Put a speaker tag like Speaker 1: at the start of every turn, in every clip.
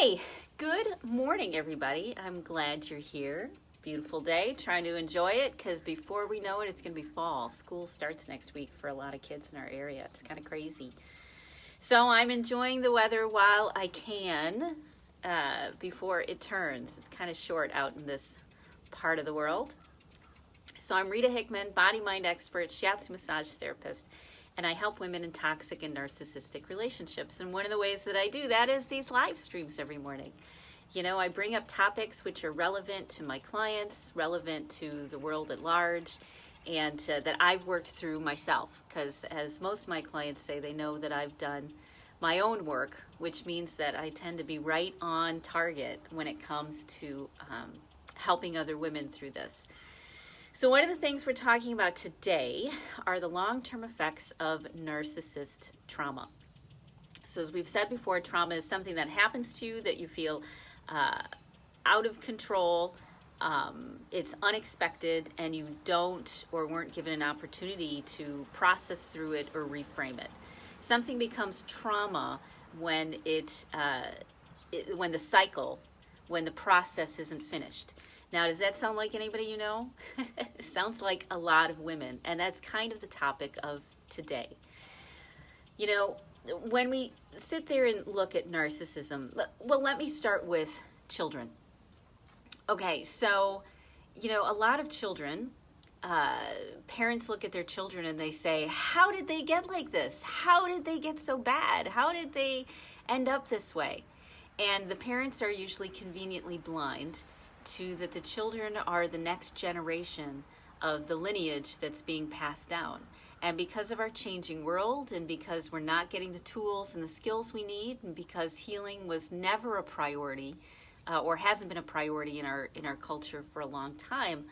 Speaker 1: Hey, good morning, everybody. I'm glad you're here. Beautiful day. Trying to enjoy it because before we know it, it's going to be fall. School starts next week for a lot of kids in our area. It's kind of crazy. So I'm enjoying the weather while I can before it turns. It's kind of short out in this part of the world. So I'm Rita Hickman, body-mind expert, shiatsu massage therapist, and I help women in toxic and narcissistic relationships. And one of the ways that I do that is these live streams every morning. You know, I bring up topics which are relevant to my clients, relevant to the world at large, and that I've worked through myself. Because as most of my clients say, they know that I've done my own work, which means that I tend to be right on target when it comes to helping other women through this. So one of the things we're talking about today are the long-term effects of narcissist trauma. So as we've said before, trauma is something that happens to you that you feel out of control, it's unexpected, and you don't or weren't given an opportunity to process through it or reframe it. Something becomes trauma when when the process isn't finished. Now, does that sound like anybody you know? It sounds like a lot of women, and that's kind of the topic of today. You know, when we sit there and look at narcissism, well, let me start with children. Okay, so, you know, a lot of children, parents look at their children and they say, how did they get like this? How did they get so bad? How did they end up this way? And the parents are usually conveniently blind to that the children are the next generation of the lineage that's being passed down. And because of our changing world, and because we're not getting the tools and the skills we need, and because healing was never a priority, or hasn't been a priority in our culture for a long time,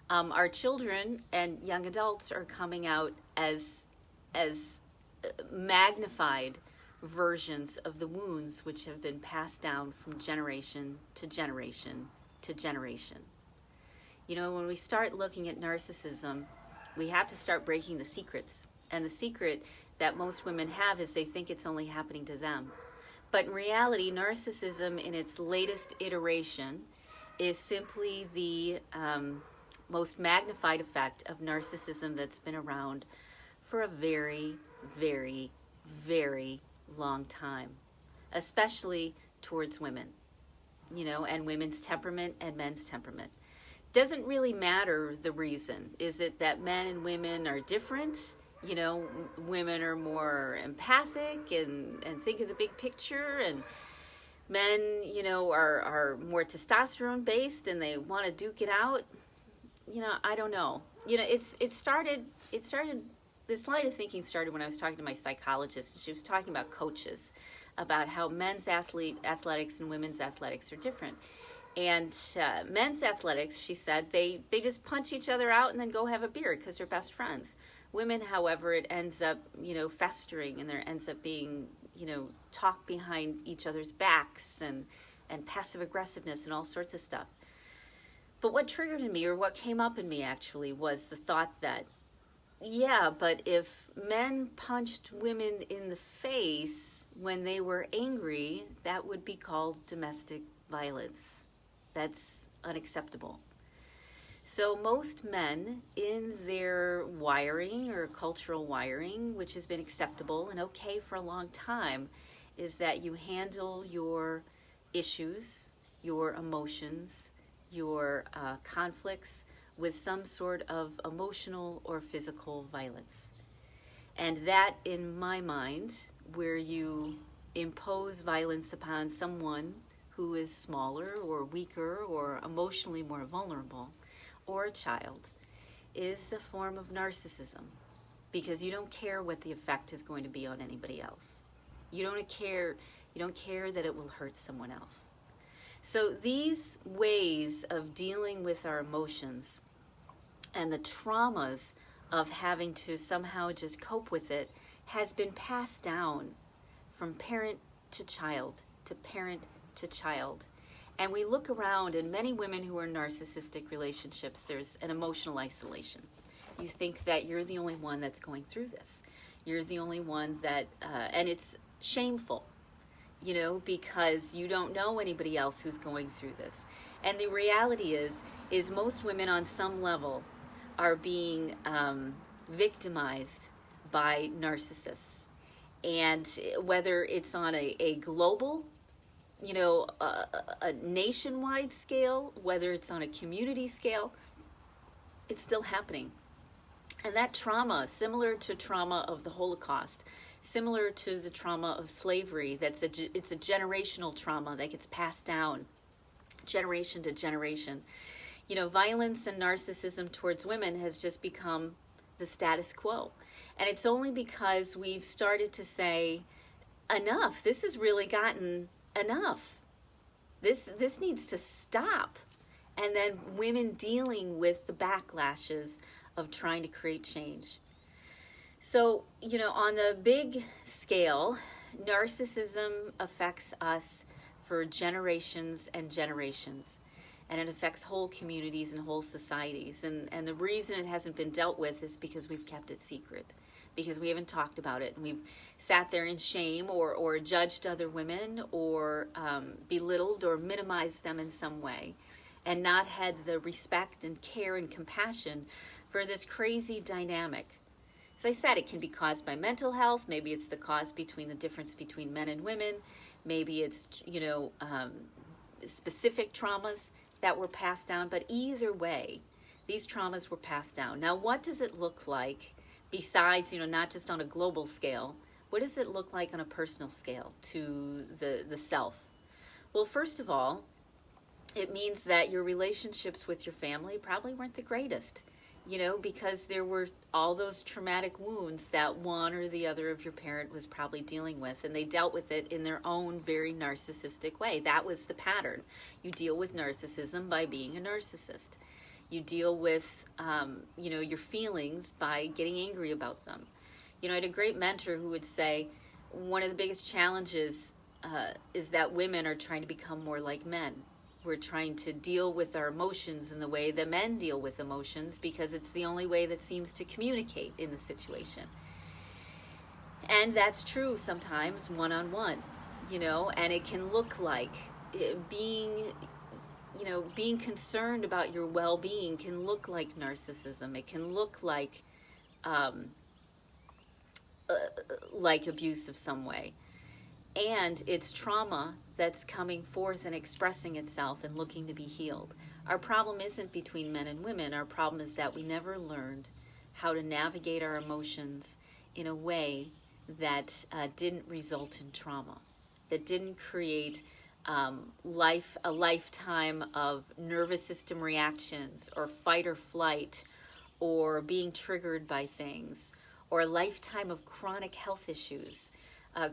Speaker 1: our children and young adults are coming out as magnified versions of the wounds which have been passed down from generation to generation to generation. You know, when we start looking at narcissism, we have to start breaking the secrets. And the secret that most women have is they think it's only happening to them. But in reality, narcissism in its latest iteration is simply the most magnified effect of narcissism that's been around for a very, very, very long time, especially towards women. You know, and women's temperament and men's temperament. Doesn't really matter the reason. Is it that men and women are different? You know, women are more empathic and think of the big picture, and men, you know, are more testosterone based and they want to duke it out. You know, I don't know. You know, it started, this line of thinking started when I was talking to my psychologist, and she was talking about coaches, about how men's athletics and women's athletics are different. And men's athletics, she said, they just punch each other out and then go have a beer because they're best friends. Women, however, it ends up, you know, festering, and there ends up being, you know, talk behind each other's backs and passive aggressiveness and all sorts of stuff. But what triggered in me, or what came up in me actually, was the thought that, yeah, but if men punched women in the face when they were angry, that would be called domestic violence. That's unacceptable. So most men in their wiring or cultural wiring, which has been acceptable and okay for a long time, is that you handle your issues, your emotions, your conflicts with some sort of emotional or physical violence. And that, in my mind, where you impose violence upon someone who is smaller or weaker or emotionally more vulnerable, or a child, is a form of narcissism, because you don't care what the effect is going to be on anybody else. You don't care that it will hurt someone else. So these ways of dealing with our emotions and the traumas of having to somehow just cope with it has been passed down from parent to child to parent to child. And we look around, and many women who are in narcissistic relationships, there's an emotional isolation. You think that you're the only one that's going through this. You're the only one that, and it's shameful. because you don't know anybody else who's going through this. And the reality is most women on some level are being victimized by narcissists. And whether it's on a global, a nationwide scale, whether it's on a community scale, it's still happening. And that trauma, similar to trauma of the Holocaust, similar to the trauma of slavery, it's a generational trauma that gets passed down generation to generation. Violence and narcissism towards women has just become the status quo. And it's only because we've started to say, enough, this has really gotten enough. This needs to stop. And then women dealing with the backlashes of trying to create change. So, on the big scale, narcissism affects us for generations and generations. And it affects whole communities and whole societies. And the reason it hasn't been dealt with is because we've kept it secret. Because we haven't talked about it. And we've sat there in shame or judged other women or belittled or minimized them in some way. And not had the respect and care and compassion for this crazy dynamic. As I said, it can be caused by mental health. Maybe it's the cause between the difference between men and women. Maybe it's, specific traumas that were passed down. But either way, these traumas were passed down. Now, what does it look like besides, not just on a global scale? What does it look like on a personal scale to the self? Well, first of all, it means that your relationships with your family probably weren't the greatest, because there were all those traumatic wounds that one or the other of your parent was probably dealing with, and they dealt with it in their own very narcissistic way. That was the pattern. You deal with narcissism by being a narcissist. You deal with, your feelings by getting angry about them. I had a great mentor who would say, one of the biggest challenges is that women are trying to become more like men. We're trying to deal with our emotions in the way that men deal with emotions because it's the only way that seems to communicate in the situation. And that's true sometimes one-on-one, and it can look like being concerned about your well-being can look like narcissism. It can look like abuse of some way. And it's trauma that's coming forth and expressing itself and looking to be healed. Our problem isn't between men and women. Our problem is that we never learned how to navigate our emotions in a way that didn't result in trauma, that didn't create a lifetime of nervous system reactions or fight or flight or being triggered by things, or a lifetime of chronic health issues.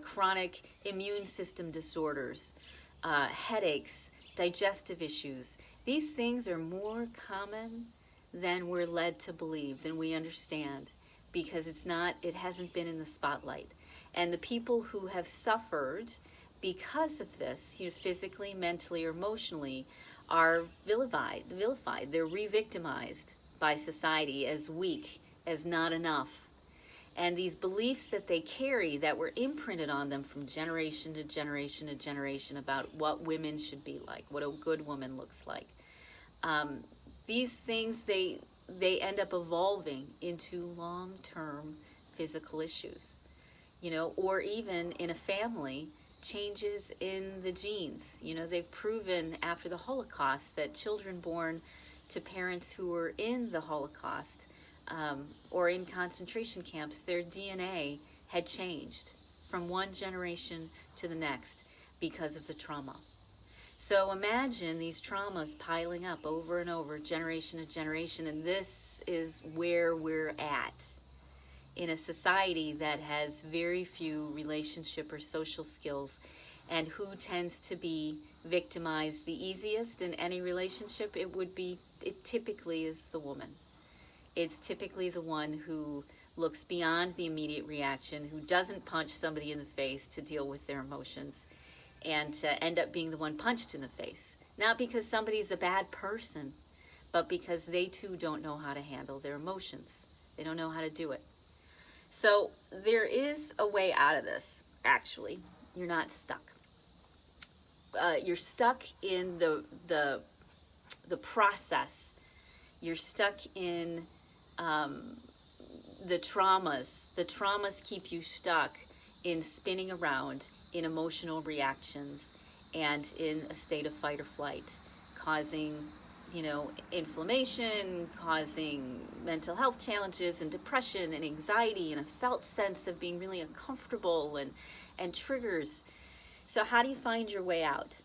Speaker 1: Chronic immune system disorders, headaches, digestive issues. These things are more common than we're led to believe, than we understand, because it hasn't been in the spotlight. And the people who have suffered because of this, physically, mentally, or emotionally, are vilified. They're re-victimized by society as weak, as not enough. And these beliefs that they carry that were imprinted on them from generation to generation to generation about what women should be like, what a good woman looks like. These things, they end up evolving into long-term physical issues, or even in a family, changes in the genes. They've proven after the Holocaust that children born to parents who were in the Holocaust or in concentration camps, their DNA had changed from one generation to the next because of the trauma. So imagine these traumas piling up over and over, generation to generation, and this is where we're at in a society that has very few relationship or social skills, and who tends to be victimized the easiest in any relationship. It typically is the woman. It's typically the one who looks beyond the immediate reaction, who doesn't punch somebody in the face to deal with their emotions, and to end up being the one punched in the face. Not because somebody's a bad person, but because they too don't know how to handle their emotions. They don't know how to do it. So there is a way out of this, actually. You're not stuck. you're stuck in the process. You're stuck in the traumas. The traumas keep you stuck in spinning around in emotional reactions and in a state of fight or flight, causing, inflammation, causing mental health challenges and depression and anxiety and a felt sense of being really uncomfortable and triggers. So how do you find your way out?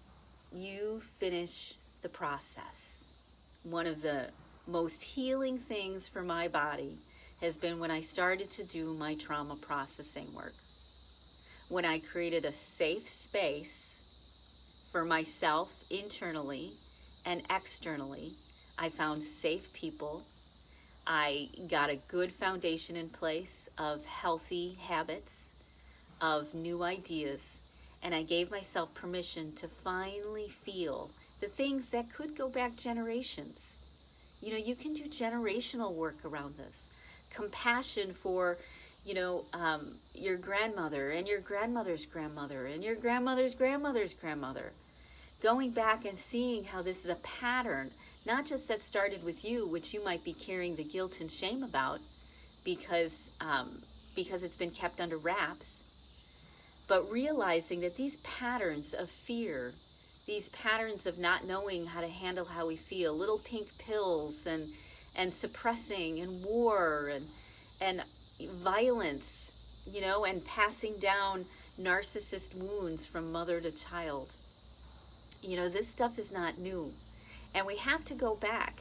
Speaker 1: You finish the process. One of the most healing things for my body has been when I started to do my trauma processing work. When I created a safe space for myself internally and externally, I found safe people. I got a good foundation in place of healthy habits, of new ideas, and I gave myself permission to finally feel the things that could go back generations. You can do generational work around this. Compassion for, your grandmother and your grandmother's grandmother and your grandmother's grandmother's grandmother. Going back and seeing how this is a pattern, not just that started with you, which you might be carrying the guilt and shame about because it's been kept under wraps, but realizing that these patterns of fear, these patterns of not knowing how to handle how we feel, little pink pills and suppressing and war and violence, and passing down narcissist wounds from mother to child. This stuff is not new. And we have to go back.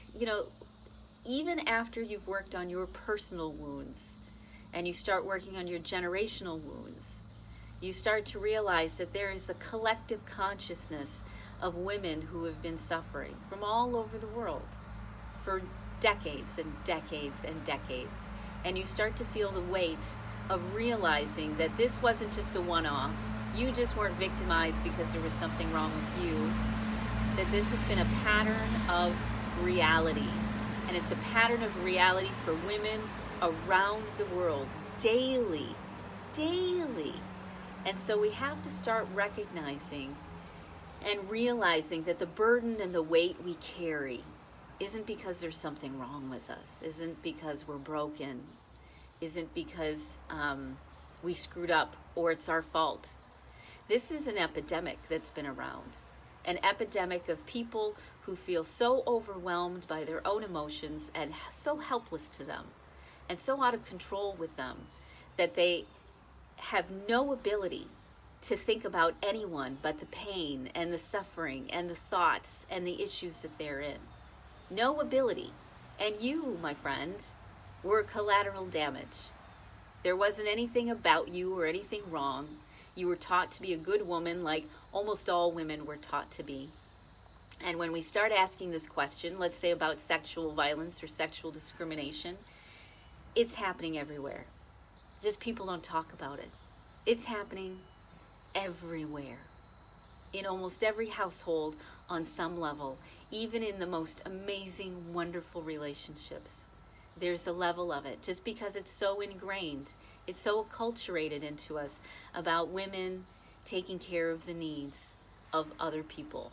Speaker 1: Even after you've worked on your personal wounds and you start working on your generational wounds, you start to realize that there is a collective consciousness of women who have been suffering from all over the world for decades and decades and decades. And you start to feel the weight of realizing that this wasn't just a one-off. You just weren't victimized because there was something wrong with you. That this has been a pattern of reality. And it's a pattern of reality for women around the world, daily. And so we have to start recognizing and realizing that the burden and the weight we carry isn't because there's something wrong with us, isn't because we're broken, isn't because we screwed up or it's our fault. This is an epidemic that's been around, an epidemic of people who feel so overwhelmed by their own emotions and so helpless to them and so out of control with them that they have no ability to think about anyone but the pain and the suffering and the thoughts and the issues that they're in. No ability. And you, my friend, were collateral damage. There wasn't anything about you or anything wrong. You were taught to be a good woman like almost all women were taught to be. And when we start asking this question, let's say about sexual violence or sexual discrimination, it's happening everywhere. Just people don't talk about it. It's happening everywhere. In almost every household on some level, even in the most amazing, wonderful relationships. There's a level of it, just because it's so ingrained, it's so acculturated into us about women taking care of the needs of other people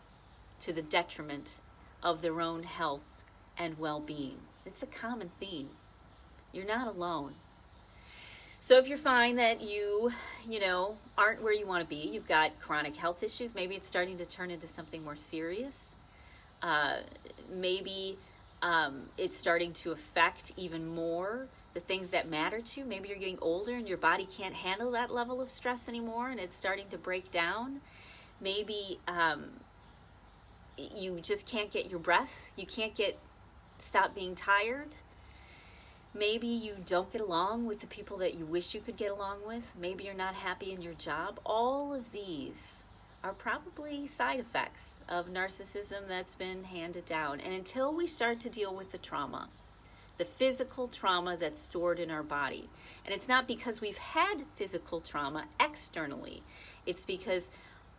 Speaker 1: to the detriment of their own health and well-being. It's a common theme. You're not alone. So if you find that you aren't where you want to be, you've got chronic health issues, maybe it's starting to turn into something more serious. Maybe it's starting to affect even more the things that matter to you. Maybe you're getting older and your body can't handle that level of stress anymore and it's starting to break down. Maybe you just can't get your breath. You can't stop being tired. Maybe you don't get along with the people that you wish you could get along with. Maybe you're not happy in your job. All of these are probably side effects of narcissism that's been handed down. And until we start to deal with the trauma, the physical trauma that's stored in our body, and it's not because we've had physical trauma externally, it's because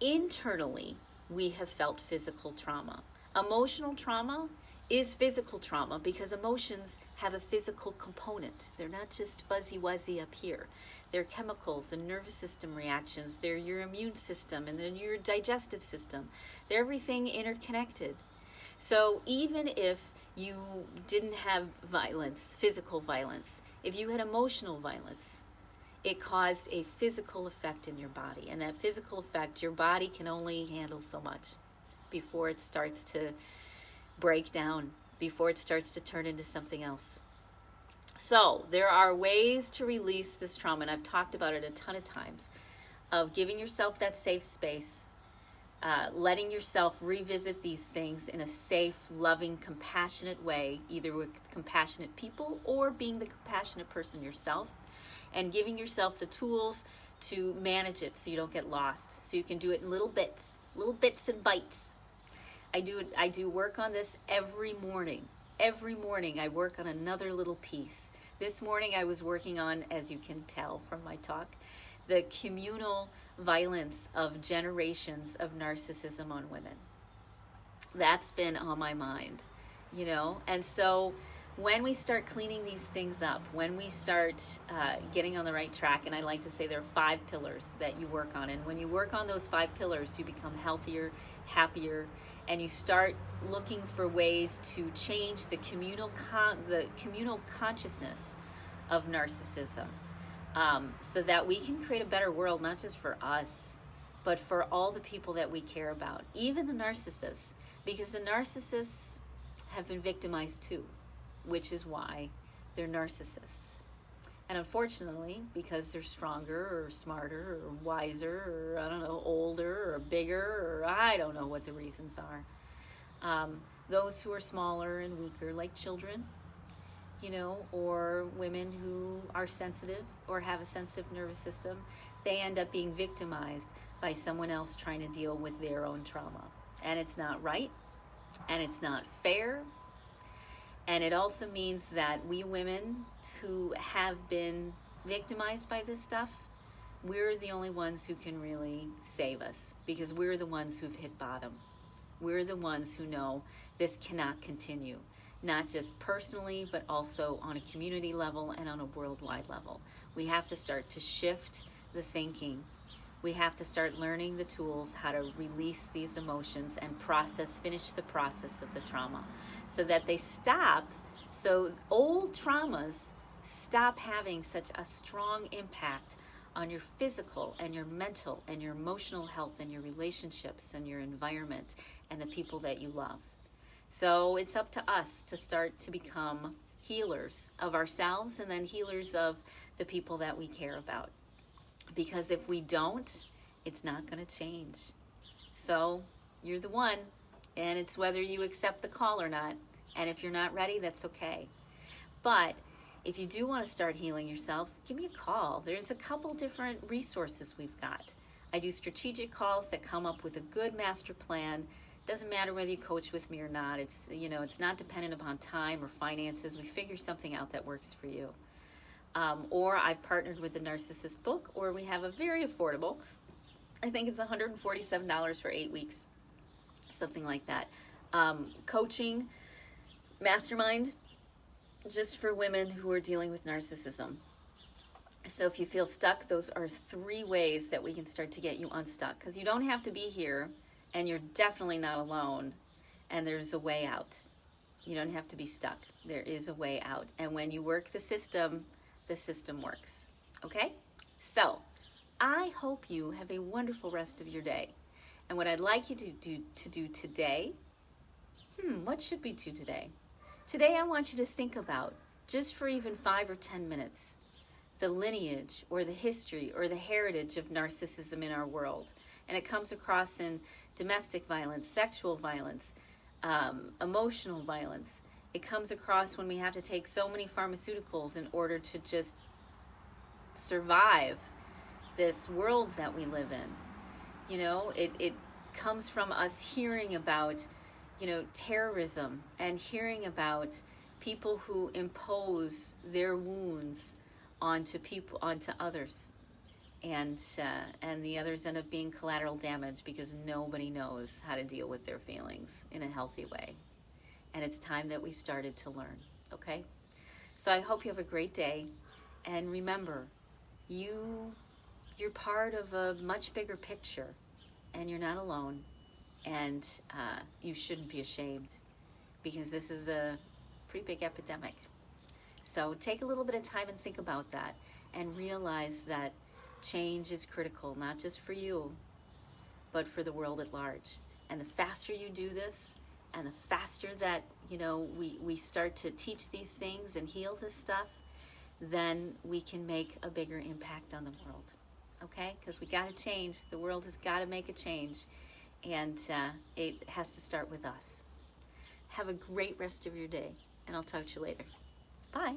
Speaker 1: internally we have felt physical trauma. Emotional trauma is physical trauma because emotions have a physical component. They're not just fuzzy-wuzzy up here. They're chemicals and nervous system reactions. They're your immune system and then your digestive system. They're everything interconnected. So even if you didn't have violence, physical violence, if you had emotional violence, it caused a physical effect in your body. And that physical effect, your body can only handle so much before it starts to break down, before it starts to turn into something else. So there are ways to release this trauma, and I've talked about it a ton of times, of giving yourself that safe space, letting yourself revisit these things in a safe, loving, compassionate way, either with compassionate people or being the compassionate person yourself, and giving yourself the tools to manage it so you don't get lost, so you can do it in little bits and bites. I do work on this every morning. Every morning I work on another little piece. This morning I was working on, as you can tell from my talk, the communal violence of generations of narcissism on women. That's been on my mind, you know. And so when we start cleaning these things up, when we start getting on the right track, and I like to say there are 5 pillars that you work on, and when you work on those 5 pillars, you become healthier, happier, and you start looking for ways to change the communal consciousness of narcissism, so that we can create a better world, not just for us, but for all the people that we care about, even the narcissists, because the narcissists have been victimized too, which is why they're narcissists. And unfortunately, because they're stronger or smarter or wiser or, I don't know, older or bigger, or I don't know what the reasons are. Those who are smaller and weaker, like children, you know, or women who are sensitive or have a sensitive nervous system, they end up being victimized by someone else trying to deal with their own trauma. And it's not right, and it's not fair. And it also means that we women who have been victimized by this stuff, we're the only ones who can really save us, because we're the ones who've hit bottom. We're the ones who know this cannot continue, not just personally, but also on a community level and on a worldwide level. We have to start to shift the thinking. We have to start learning the tools how to release these emotions and finish the process of the trauma, so that they stop, so old traumas stop having such a strong impact on your physical and your mental and your emotional health and your relationships and your environment and the people that you love. So it's up to us to start to become healers of ourselves and then healers of the people that we care about. Because if we don't, it's not going to change. So you're the one, and it's whether you accept the call or not. And if you're not ready, that's okay. But if you do want to start healing yourself, give me a call. There's a couple different resources we've got. I do strategic calls that come up with a good master plan. Doesn't matter whether you coach with me or not. It's, you know, it's not dependent upon time or finances. We figure something out that works for you. Or I've partnered with the Narcissist book, or we have a very affordable, I think it's $147 for 8 weeks, something like that. Coaching mastermind, just for women who are dealing with narcissism. So if you feel stuck, those are 3 ways that we can start to get you unstuck, because you don't have to be here, and you're definitely not alone, and there's a way out. You don't have to be stuck. There is a way out. And when you work the system works. Okay? So I hope you have a wonderful rest of your day. And what I'd like you to do today, what should we do today? Today I want you to think about, just for even 5 or 10 minutes, the lineage or the history or the heritage of narcissism in our world. And it comes across in domestic violence, sexual violence, emotional violence. It comes across when we have to take so many pharmaceuticals in order to just survive this world that we live in. You know, it comes from us hearing about, you know, terrorism, and hearing about people who impose their wounds onto others. And the others end up being collateral damage because nobody knows how to deal with their feelings in a healthy way. And it's time that we started to learn, okay? So I hope you have a great day. And remember, you're part of a much bigger picture, and you're not alone, and you shouldn't be ashamed, because this is a pretty big epidemic. So take a little bit of time and think about that, and realize that change is critical, not just for you, but for the world at large. And the faster you do this, and the faster that, you know, we start to teach these things and heal this stuff, then we can make a bigger impact on the world. Okay? Because we got to change. The world has got to make a change. And it has to start with us. Have a great rest of your day, and I'll talk to you later. Bye.